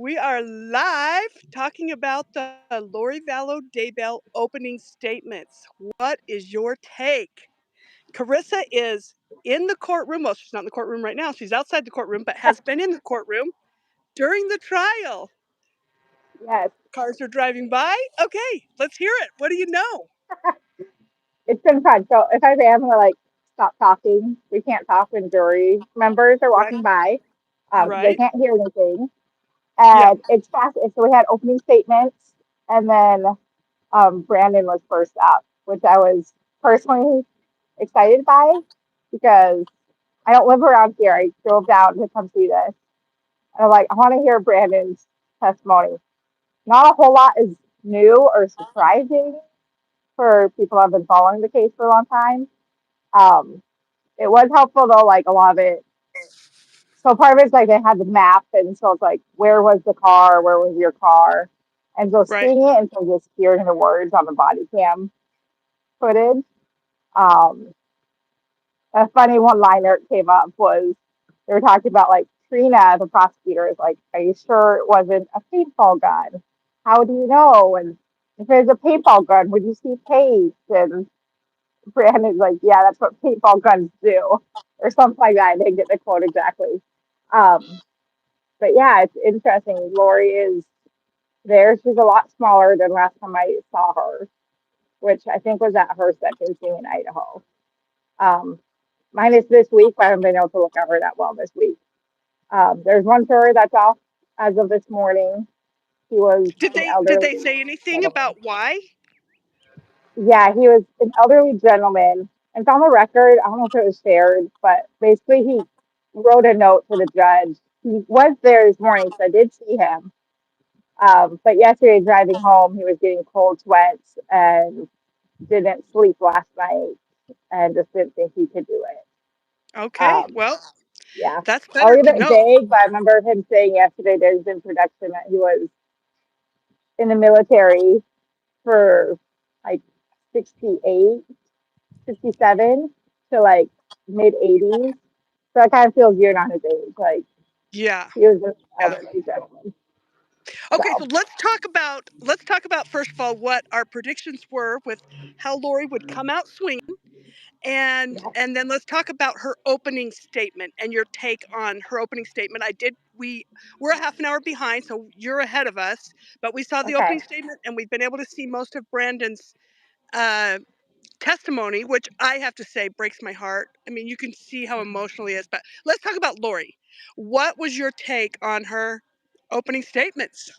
We are live talking about the Lori Vallow Daybell opening statements. What is your take? Carissa is in the courtroom. Well, she's not in the courtroom right now. She's outside the courtroom, but has been in the courtroom during the trial. Yes, Cars are driving by. Okay, let's hear it. What do you know? it's been fun. So if I am gonna like stop talking, we can't talk when jury members are Right, walking by. They right. can't hear anything. Yeah, And it's fast. So we had opening statements, and then Brandon was first up, which I was personally excited by because I don't live around here. I drove down to come see this, and I'm like, I want to hear Brandon's testimony. Not a whole lot is new or surprising for people who have been following the case for a long time. Um, it was helpful though, like a lot of it. So part of it's like they had the map, and so it's like, where was the car? Where was your car? And so right. seeing it and so just hearing the words on the body cam footage. Um, a funny one liner came up was they were talking about like Treena, the prosecutor, is like, are you sure it wasn't a paintball gun? How do you know? And if it was a paintball gun, would you see paint? And Brandon's like, yeah, that's what paintball guns do, or something like that. I didn't get the quote exactly. Um, but yeah, it's interesting. Lori is there. She's a lot smaller than last time I saw her, which I think was at her sentencing in Idaho. Um, Minus this week, I haven't been able to look at her that well this week. There's one juror that's off as of this morning. He was Did an they elderly say anything gentleman. about why? Yeah, he was an elderly gentleman. And on the record, I don't know if it was shared, but basically he wrote a note to the judge. He was there this morning, so I did see him. But yesterday, driving home, he was getting cold sweats and didn't sleep last night and just didn't think he could do it. Okay, Um, well, yeah, that's I'll better leave to it know. vague, but I remember him saying yesterday there's been production that he was in the military for like 68, 67 to like mid 80s. So I kind of feel weird on his age. Like Yeah, he was an yeah. elderly gentleman. Okay, so So let's talk about first of all what our predictions were with how Lori would come out swinging, and yeah, and then let's talk about her opening statement and your take on her opening statement. We're a half an hour behind, so you're ahead of us, but we saw the okay. opening statement and we've been able to see most of Brandon's uh, testimony, which I have to say breaks my heart. I mean, you can see how emotional he is, but let's talk about Lori. What was your take on her opening statements?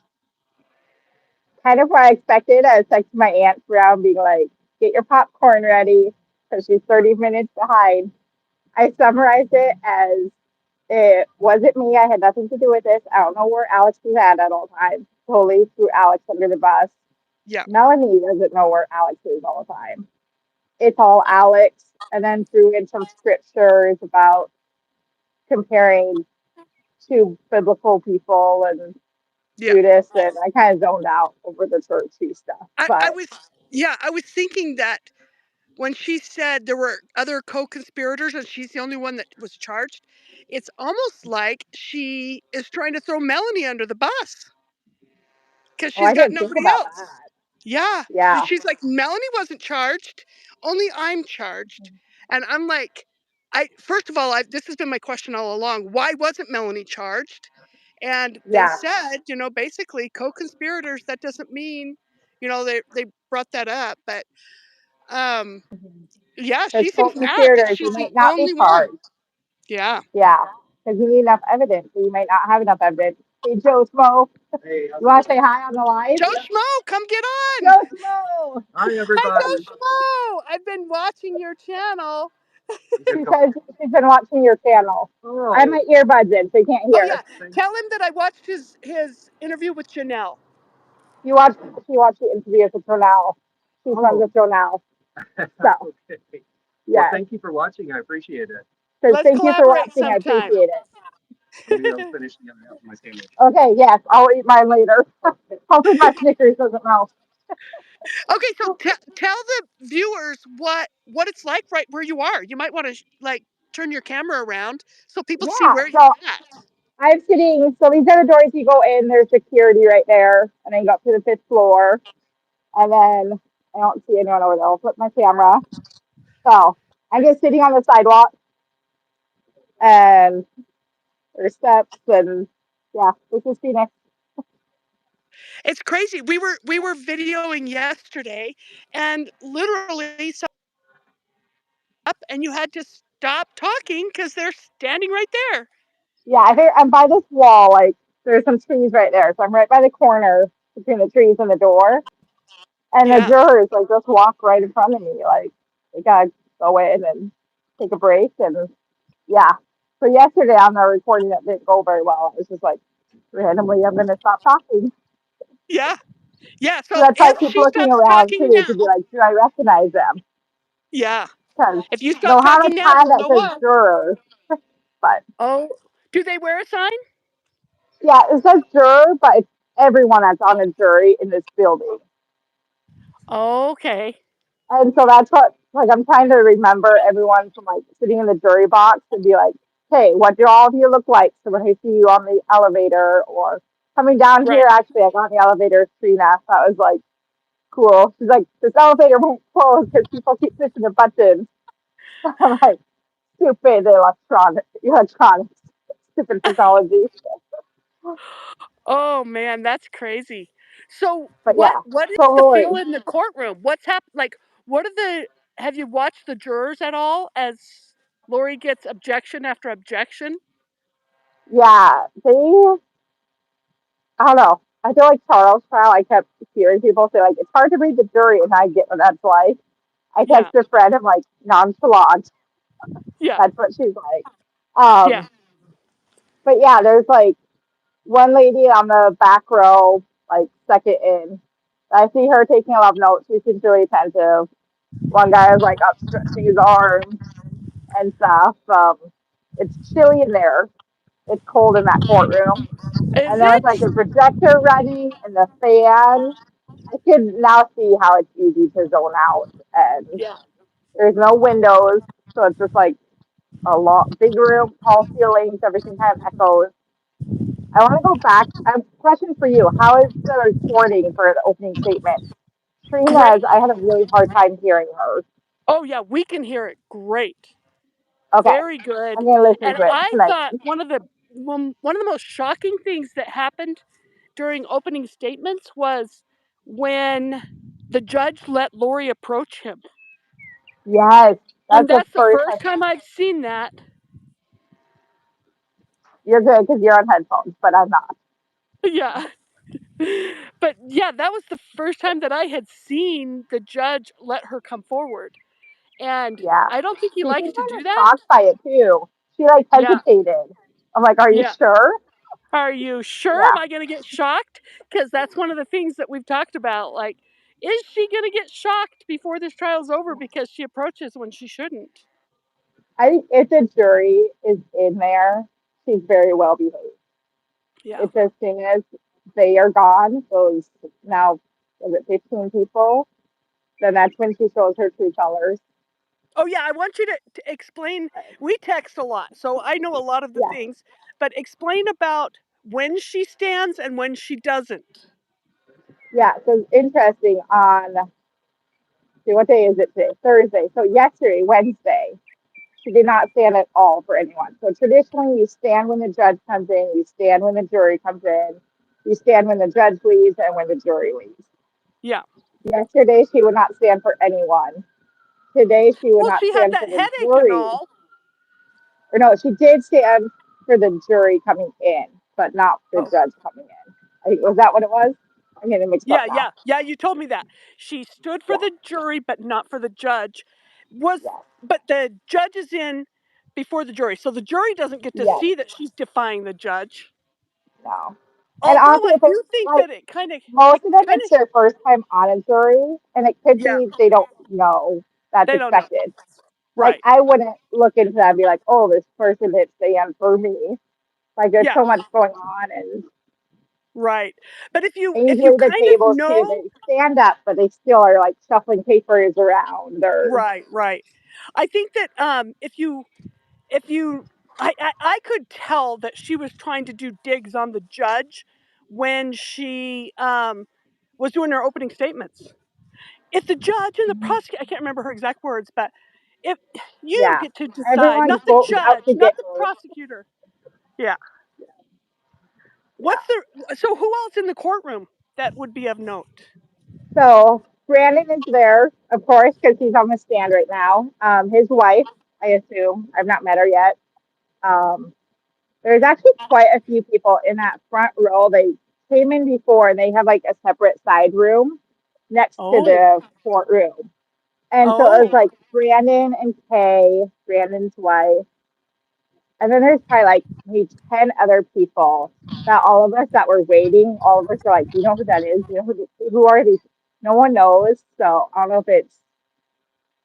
Kind of what I expected. I was texting my aunt around being like, get your popcorn ready because she's 30 minutes behind. I summarized it as it wasn't me. I had nothing to do with this. I don't know where Alex was at all times. Totally threw Alex under the bus. Yeah. Melanie doesn't know where Alex is all the time. It's all Alex. And then threw in some scriptures about comparing two biblical people and Yeah. Judas. And I kind of zoned out over the churchy stuff. I But was, yeah, I was thinking that when she said there were other co-conspirators and she's the only one that was charged, it's almost like she is trying to throw Melanie under the bus because oh, she's I got didn't think nobody about else. that. Yeah, Yeah. she's like, Melanie wasn't charged, only I'm charged. And I'm like, I first of all, this has been my question all along. Why wasn't Melanie charged? And they Yeah. said, basically co-conspirators. That doesn't mean, they brought that up, but um, yeah, Because she seems mad that co-conspirators, you she's the might not be only one. charged. Yeah. Yeah. Because you need enough evidence. So you might not have enough evidence. Hey, Joe Smo, you want to say hi on the live? Joe Schmo, come get on. Joe Smo! Hi, Hi, everybody. Joe Schmo. I've been watching your channel. She says she's been watching your channel. I have Oh, my earbuds in, so you can't Oh hear. yeah, tell him that I watched his interview with Janelle. You watch, she watched the interview with Journal. She's friends oh, with Journal. So, okay. Well, yes. thank you for watching. I appreciate it. So Let's thank you for collaborate watching. I sometime. appreciate it. Maybe I'll finish the other half of my sandwich. Okay, yes, I'll eat mine later. Hopefully my Snickers doesn't melt. Okay, so tell the viewers what it's like right where you are. You might want to like turn your camera around so people see Yeah, where you're so at. I'm sitting, so these are the doors you go in, there's security right there, and then you go up to the fifth floor, and then I don't see anyone over there. I'll flip my camera. So I'm just sitting on the sidewalk, and there's steps, and yeah, this is Phoenix. It's crazy. We were videoing yesterday, and literally up, and you had to stop talking because they're standing right there. Yeah, I'm by this wall, like there's some trees right there, so I'm right by the corner between the trees and the door, and the Yeah, jurors like just walk right in front of me, like they gotta go in and take a break, and yeah. So yesterday on the recording that didn't go very well, I was just like randomly, I'm gonna stop talking. yeah, yeah. So So that's why I if keep she looking stops around talking too to be now, like, do I recognize them? yeah. Because If you stop they'll have a talking now, tag we'll that know says why. juror, but Oh, do they wear a sign? yeah, it says juror, but it's everyone that's on a jury in this building. Okay. And so that's what, like, I'm trying to remember everyone from like sitting in the jury box and be like, hey, what do all of you look like? So when I see you on the elevator or coming down here, Right. actually, I got on the elevator, Treena. That was like cool. She's like, this elevator won't close because people keep pushing the buttons. I'm like, stupid electronics, stupid technology. Oh man, that's crazy. So But yeah, what so is the feel Lori, in the courtroom? What's happened? Like, what are the? Have you watched the jurors at all as Lori gets objection after objection? yeah, I don't know. I feel like Charles trial, I kept hearing people say, like, it's hard to read the jury, and I get what that's like. I Yeah, text a friend, I'm like, nonchalant. yeah, That's what she's like. yeah, But yeah, there's like one lady on the back row, like second in. I see her taking a lot of notes. She seems really attentive. One guy is like up stretching his arms and stuff. It's chilly in there. It's cold in that courtroom. Is And there's like it? a projector running and the fan. I can now see how it's easy to zone out. And Yeah. there's no windows, so it's just like a big room, tall ceilings, everything kind of echoes. I want to go back. I have a question for you. How is the recording for the opening statement? Great. Trina's, I had a really hard time hearing her. Oh yeah, we can hear it great. Okay, Very good. I'm gonna listen And to it I tonight. thought one of the most shocking things that happened during opening statements was when the judge let Lori approach him. Yes, And that's the that's the first time. first time I've seen that. You're good because you're on headphones, but I'm not. Yeah. But yeah, that was the first time that I had seen the judge let her come forward. And Yeah. I don't think he She likes seemed to kind do of that. shocked by it too. She like Yeah. hesitated. I'm like, are you Yeah. sure? Are you sure? Am Yeah. I going to get shocked? Because that's one of the things that we've talked about. Like, is she going to get shocked before this trial's over because she approaches when she shouldn't? I think if the jury is in there, she's very well behaved. Yeah. It's as soon as they are gone, those now, was it 15 people? Then that's when she shows her true colors. Oh, yeah. I want you to explain. We text a lot, so I know a lot of the Yeah. things, but explain about when she stands and when she doesn't. Yeah. So it's interesting on, see, what day is it today? Thursday. So yesterday, Wednesday, she did not stand at all for anyone. So traditionally, you stand when the judge comes in, you stand when the jury comes in, you stand when the judge leaves and when the jury leaves. Yeah. Yesterday, she would not stand for anyone. Today, she would Well, not she had stand for that the headache and jury. all. Or no, she did stand for the jury coming in, but not the Oh. judge coming in. Was that what it was? I'm getting mixed up Yeah, now. yeah, yeah. You told me that she stood for Yeah, the jury, but not for the judge. Was yeah, but the judge is in before the jury, so the jury doesn't get to yeah, see that she's defying the judge. no. And Although honestly, I if it's do think like that most it of them, kind it's of their first time on a jury, and it could yeah, be they don't know that's they don't know. expected. Like, Right. I wouldn't look into that and be like, oh, this person hit stand for me. Like, there's Yeah. so much going on, Right. But and if you usually the kind of tables too, know, they stand up, but they still are like shuffling papers around, or right, right. I think that if you I could tell that she was trying to do digs on the judge when she was doing her opening statements. If the judge and the prosecutor, I can't remember her exact words, but if you Yeah. get to decide, Everyone's not the voting out judge, to not get the her. prosecutor. Yeah. Yeah. What's the so who else in the courtroom that would be of note? So Brandon is there, of course, because he's on the stand right now. His wife, I assume. I've not met her yet. Um, there's actually quite a few people in that front row. They came in before and they have like a separate side room next to Oh. the courtroom. And so it was Oh. like Brandon and Kay, Brandon's wife. And then there's probably like maybe 10 other people that all of us that were waiting, all of us are like, do you know who that is? Do you know who are these? No one knows. So I don't know if it's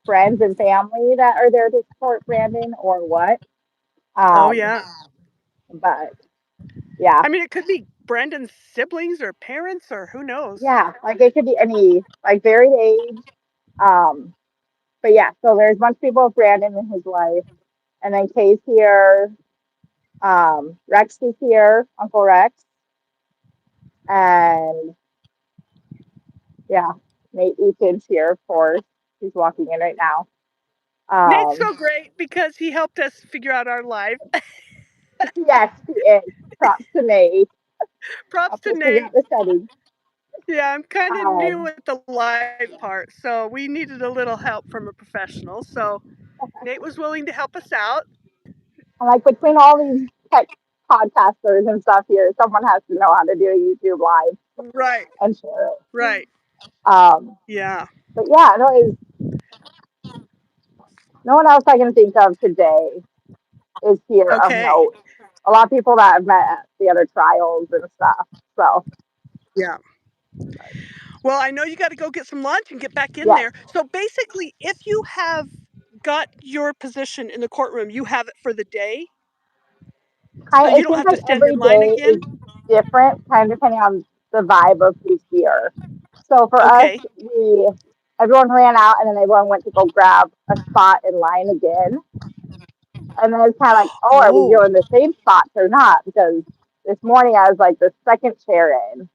friends and family that are there to support Brandon or what. Oh Um, yeah. but yeah, I mean, it could be Brandon's siblings or parents or who knows. yeah, like it could be any like varied age. Um, but yeah, so there's a bunch of people with Brandon and his wife, and then Kay's here, Rex is here, Uncle Rex, and yeah, Nate Eaton's here, of course. He's walking in right now. Nate's Um, so great because he helped us figure out our life. yes, he is. Props to Nate. Props Helped to us figure Nate. out the settings. Yeah, I'm kind of new Um, with the live part, so we needed a little help from a professional. So Nate was willing to help us out. and like between all these tech podcasters and stuff here, someone has to know how to do a YouTube live Right, and share it. right. Um, Yeah. but yeah, no, no one else I can think of today is here of Okay. note. A lot of people that I've met at the other trials and stuff. So Yeah. Well, I know you got to go get some lunch and get back in yes, there. So basically, if you have got your position in the courtroom, you have it for the day. So you it don't seems have to like stand in every line day is again. different, kind of depending on the vibe of who's here. So for us, Okay. we everyone ran out and then everyone went to go grab a spot in line again. And then it's kind of like, oh, are we Oh, doing the same spots or not? Because this morning I was like the second chair in,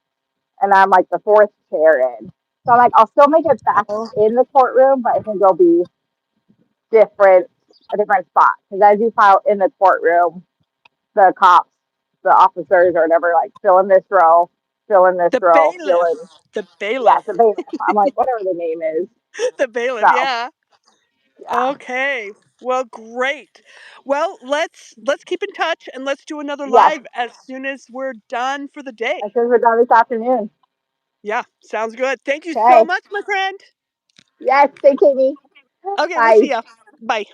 and I'm like the fourth chair in. So I'm like, I'll still make it back oh, in the courtroom, but I think it'll be different, a different spot. Because as you file in the courtroom, the cops, the officers or whatever, like fill in this row, fill in this the row, fill bailiff. in, The yeah, bailiff. the bailiff. I'm like, whatever the name is. The bailiff. So Yeah. yeah, Okay. Well, great. Well, let's keep in touch and let's do another yes, live as soon as we're done for the day. as soon as we're done this afternoon. Yeah, sounds good. Thank you so Okay. much, my friend. Yes, thank you, Amy. Okay, we'll Bye. see ya. Bye.